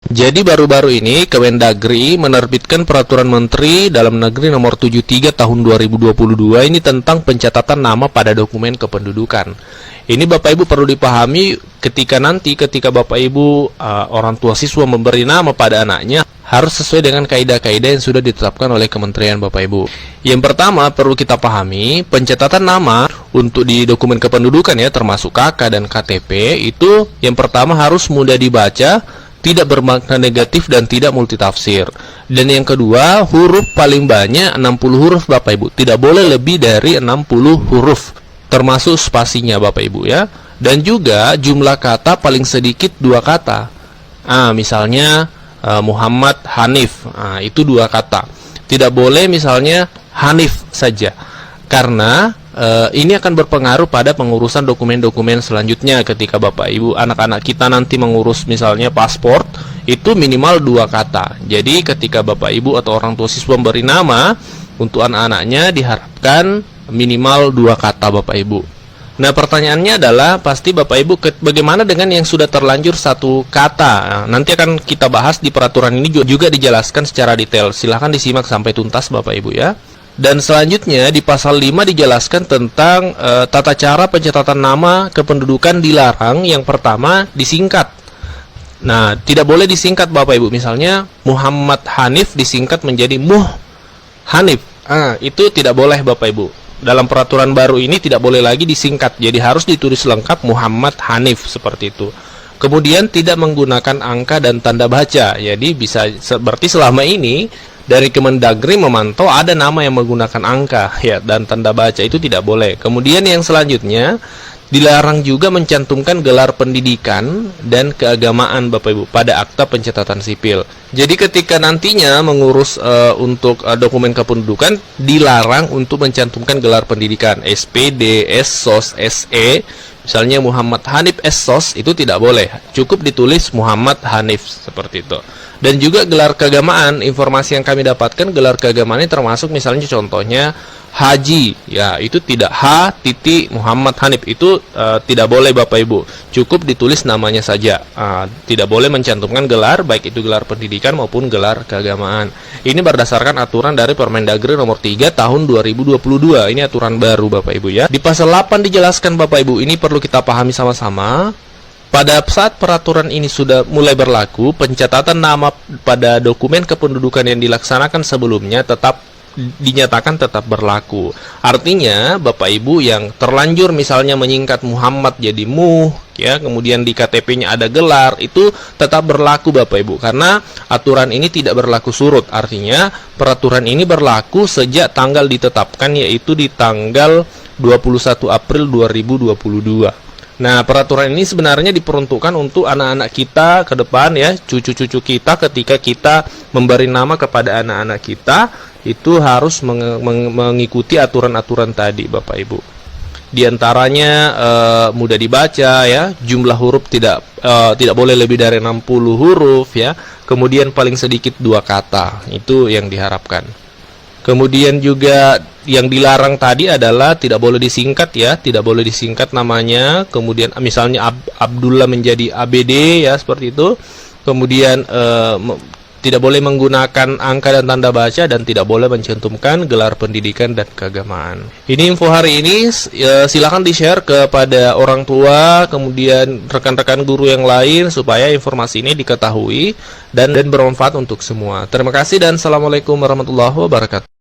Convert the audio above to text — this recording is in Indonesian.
Jadi baru-baru ini Kemendagri menerbitkan Peraturan Menteri Dalam Negeri Nomor 73 Tahun 2022 ini tentang pencatatan nama pada dokumen kependudukan. Ini Bapak Ibu perlu dipahami ketika Bapak Ibu orang tua siswa memberi nama pada anaknya harus sesuai dengan kaidah-kaidah yang sudah ditetapkan oleh Kementerian Bapak Ibu. Yang pertama perlu kita pahami, pencatatan nama untuk di dokumen kependudukan ya, termasuk KK dan KTP, itu yang pertama harus mudah dibaca, tidak bermakna negatif dan tidak multitafsir. Dan yang kedua, huruf paling banyak 60 huruf Bapak Ibu. Tidak boleh lebih dari 60 huruf, termasuk spasinya Bapak Ibu ya. Dan juga jumlah kata paling sedikit 2 kata. Misalnya Muhammad Hanif, itu 2 kata. Tidak boleh misalnya Hanif saja, karena ini akan berpengaruh pada pengurusan dokumen-dokumen selanjutnya ketika Bapak Ibu anak-anak kita nanti mengurus misalnya paspor, itu minimal 2 kata. Jadi ketika Bapak Ibu atau orang tua siswa memberi nama untuk anak-anaknya diharapkan minimal 2 kata Bapak Ibu. Nah, pertanyaannya adalah pasti Bapak Ibu, bagaimana dengan yang sudah terlanjur 1 kata? Nanti akan kita bahas di peraturan ini juga dijelaskan secara detail. Silahkan disimak sampai tuntas Bapak Ibu ya. Dan selanjutnya di pasal 5 dijelaskan tentang tata cara pencatatan nama kependudukan dilarang. Yang pertama disingkat. Nah, tidak boleh disingkat Bapak Ibu. Misalnya Muhammad Hanif disingkat menjadi Muh Hanif. Itu tidak boleh Bapak Ibu. Dalam peraturan baru ini tidak boleh lagi disingkat. Jadi harus ditulis lengkap Muhammad Hanif seperti itu. Kemudian tidak menggunakan angka dan tanda baca. Jadi berarti selama ini dari Kemendagri memantau ada nama yang menggunakan angka ya dan tanda baca, itu tidak boleh. Kemudian yang selanjutnya dilarang juga mencantumkan gelar pendidikan dan keagamaan Bapak Ibu pada akta pencatatan sipil. Jadi ketika nantinya mengurus untuk dokumen kependudukan dilarang untuk mencantumkan gelar pendidikan SPD, SSOS, SE. Misalnya Muhammad Hanif SSOS itu tidak boleh. Cukup ditulis Muhammad Hanif seperti itu. Dan juga gelar keagamaan, informasi yang kami dapatkan gelar keagamaan ini termasuk misalnya contohnya Haji, ya itu tidak Muhammad Hanif, itu tidak boleh Bapak Ibu. Cukup ditulis namanya saja. Tidak boleh mencantumkan gelar, baik itu gelar pendidikan maupun gelar keagamaan. Ini berdasarkan aturan dari Permendagri Nomor 3 Tahun 2022. Ini aturan baru Bapak Ibu ya. Di pasal 8 dijelaskan Bapak Ibu, ini perlu kita pahami sama-sama. Pada saat peraturan ini sudah mulai berlaku, pencatatan nama pada dokumen kependudukan yang dilaksanakan sebelumnya dinyatakan tetap berlaku. Artinya Bapak Ibu yang terlanjur misalnya menyingkat Muhammad jadi Muh ya, kemudian di KTP-nya ada gelar, itu tetap berlaku Bapak Ibu, karena aturan ini tidak berlaku surut. Artinya peraturan ini berlaku sejak tanggal ditetapkan, yaitu di tanggal 21 April 2022. Nah, peraturan ini sebenarnya diperuntukkan untuk anak-anak kita ke depan ya, cucu-cucu kita. Ketika kita memberi nama kepada anak-anak kita, itu harus mengikuti aturan-aturan tadi Bapak Ibu. Di antaranya mudah dibaca ya, jumlah huruf tidak boleh lebih dari 60 huruf ya. Kemudian paling sedikit 2 kata. Itu yang diharapkan. Kemudian juga yang dilarang tadi adalah tidak boleh disingkat ya, tidak boleh disingkat namanya. Kemudian misalnya Abdullah menjadi ABD ya, seperti itu. Kemudian tidak boleh menggunakan angka dan tanda baca, dan tidak boleh mencantumkan gelar pendidikan dan keagamaan. Ini info hari ini, silakan di-share kepada orang tua, kemudian rekan-rekan guru yang lain, supaya informasi ini diketahui dan bermanfaat untuk semua. Terima kasih dan Assalamualaikum warahmatullahi wabarakatuh.